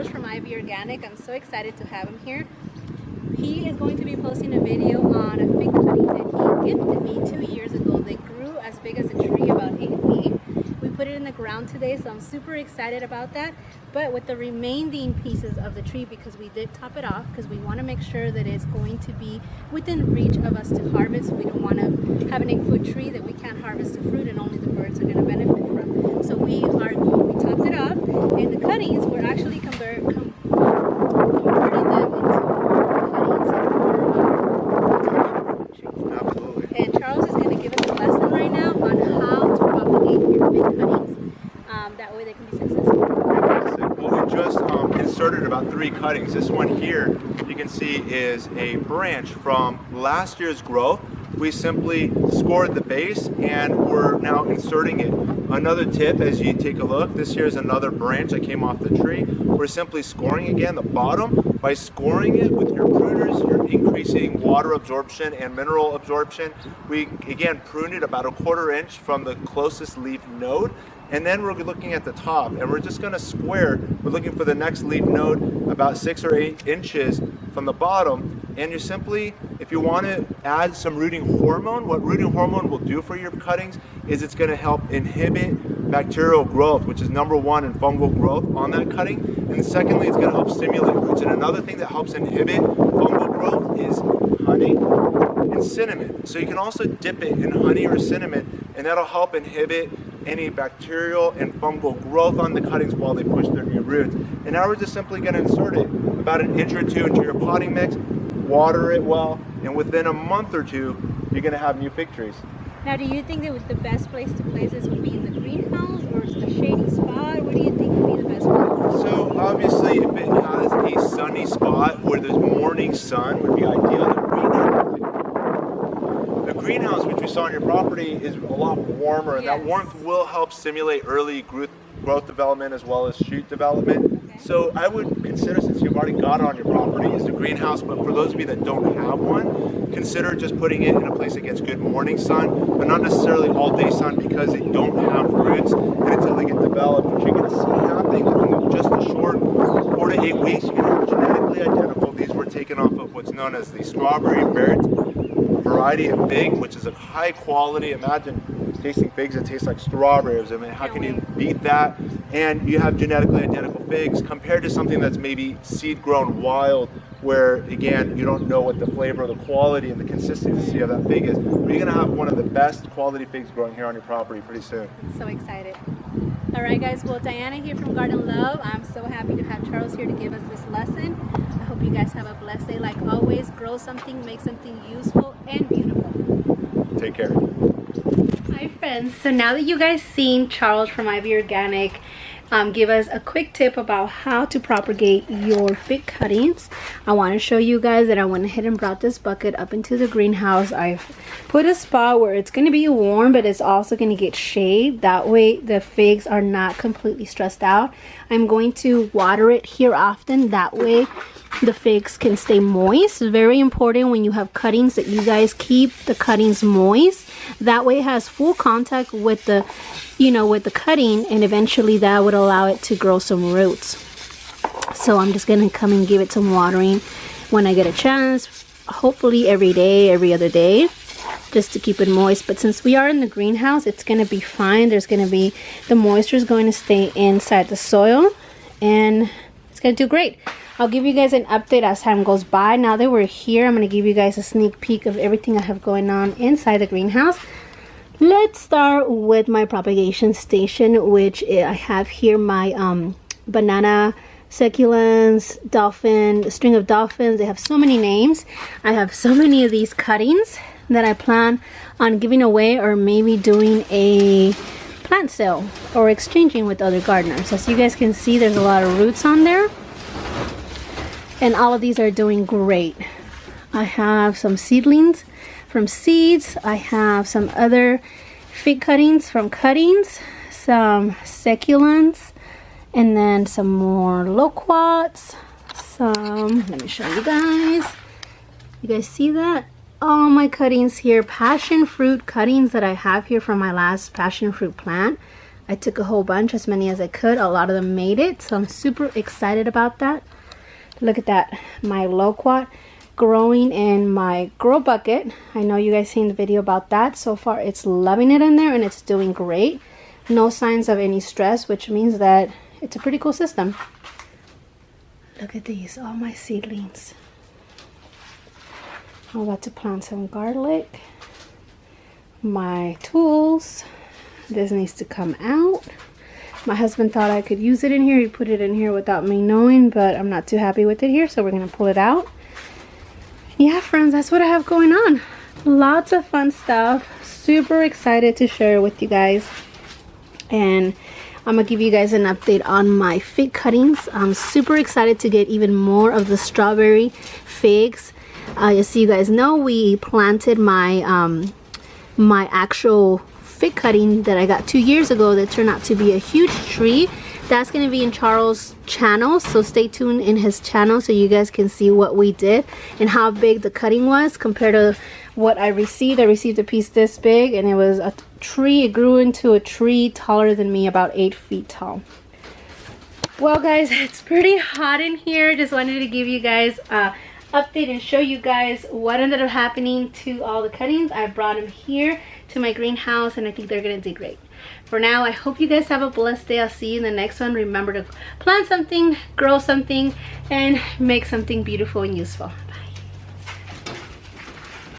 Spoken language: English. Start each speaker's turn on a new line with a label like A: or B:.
A: Charles from Ivy Organic. I'm so excited to have him here. He is going to be posting a video on a fig cutting that he gifted me 2 years ago. They grew as big as a tree, about 8 feet. We put it in the ground today, so I'm super excited about that. But with the remaining pieces of the tree, because we did top it off, because we want to make sure that it's going to be within reach of us to harvest. We don't want to have an 8-foot tree that we can't harvest the fruit and only the birds are going to benefit from. So we topped it off, and the cuttings were actually converting them into
B: Absolutely.
A: And Charles is going to give us a lesson right now on how to propagate your fig cuttings. That way they can be successful.
B: Well, we just inserted about 3 cuttings. This one here, you can see, is a branch from last year's growth. We simply scored the base and we're now inserting it. Another tip, as you take a look, this here is another branch that came off the tree. We're simply scoring again the bottom. By scoring it with your pruners, you're increasing water absorption and mineral absorption. We again pruned it about 1/4 inch from the closest leaf node. And then we're looking at the top, and we're just going to square. We're looking for the next leaf node about 6 or 8 inches from the bottom. And you're simply, if you want to add some rooting hormone, what rooting hormone will do for your cuttings is it's going to help inhibit bacterial growth, which is #1 in fungal growth on that cutting. And secondly, it's going to help stimulate roots. And another thing that helps inhibit fungal growth is honey and cinnamon. So you can also dip it in honey or cinnamon, and that'll help inhibit any bacterial and fungal growth on the cuttings while they push their new roots. And now we're just simply going to insert it about 1 inch or 2 into your potting mix, water it well, and within a month or 2, you're going to have new fig trees.
A: Now, do you think that the best place to place this would be in the greenhouse or a shady spot? What do you think would be the best place?
B: So obviously, if it has a sunny spot where there's morning sun, would be ideal. The greenhouse, which we saw on your property, is a lot warmer, and that warmth will help stimulate early growth development as well as shoot development. So I would consider, since you've already got it on your property, is the greenhouse. But for those of you that don't have one, consider just putting it in a place that gets good morning sun, but not necessarily all day sun, because they don't have roots, and until they get developed, which you're going to see happening in just a short 4 to 8 weeks, you're going to have genetically identical. These were taken off of what's known as the strawberry variety of fig, which is a high quality. Imagine tasting figs that taste like strawberries. I mean, how can you beat that? And you have genetically identical figs compared to something that's maybe seed grown wild, where again, you don't know what the flavor, the quality, and the consistency of that fig is. But you're gonna have one of the best quality figs growing here on your property pretty soon.
A: I'm so excited. All right, guys. Well, Diana here from Garden Love. I'm so happy to have Charles here to give us this lesson. I hope you guys have a blessed day. Like always, grow something, make something useful and beautiful.
B: Take care.
A: Hi friends, so now that you guys seen Charles from Ivy Organic give us a quick tip about how to propagate your fig cuttings, I want to show you guys that I went ahead and brought this bucket up into the greenhouse. I've put a spot where it's going to be warm, but it's also going to get shade. That way the figs are not completely stressed out. I'm going to water it here often. That way the figs can stay moist. It's very important when you have cuttings that you guys keep the cuttings moist. That way it has full contact with the, with the cutting, and eventually that would allow it to grow some roots. So I'm just gonna come and give it some watering when I get a chance, hopefully every day, every other day, just to keep it moist. But since we are in the greenhouse, it's gonna be fine. The moisture is going to stay inside the soil, and it's gonna do great. I'll give you guys an update as time goes by. Now that we're here, I'm going to give you guys a sneak peek of everything I have going on inside the greenhouse. Let's start with my propagation station, which I have here my banana succulents, dolphin, string of dolphins. They have so many names. I have so many of these cuttings that I plan on giving away, or maybe doing a plant sale or exchanging with other gardeners. As you guys can see, there's a lot of roots on there. And all of these are doing great. I have some seedlings from seeds. I have some other fig cuttings from cuttings, some succulents, and then some more loquats. Let me show you guys. You guys see that? All my cuttings here, passion fruit cuttings that I have here from my last passion fruit plant. I took a whole bunch, as many as I could. A lot of them made it, so I'm super excited about that. Look at that, my loquat growing in my grow bucket. I know you guys seen the video about that. So far it's loving it in there and it's doing great. No signs of any stress, which means that it's a pretty cool system. Look at these, all my seedlings. I'm about to plant some garlic. My tools, this needs to come out. My husband thought I could use it in here. He put it in here without me knowing, but I'm not too happy with it here, so we're gonna pull it out. Yeah, friends, that's what I have going on. Lots of fun stuff. Super excited to share with you guys. And I'm gonna give you guys an update on my fig cuttings. I'm super excited to get even more of the strawberry figs. As you guys know, we planted my my actual fig cutting that I got 2 years ago that turned out to be a huge tree. That's going to be in Charles' channel, so stay tuned in his channel so you guys can see what we did and how big the cutting was compared to what I received. I received a piece this big, and it was a tree. It grew into a tree taller than me, about 8 feet tall. Well guys, it's pretty hot in here. Just wanted to give you guys a update and show you guys what ended up happening to all the cuttings. I brought them here to my greenhouse, and I think they're gonna do great. For now, I hope you guys have a blessed day. I'll see you in the next one. Remember to plant something, grow something, and make something beautiful and useful.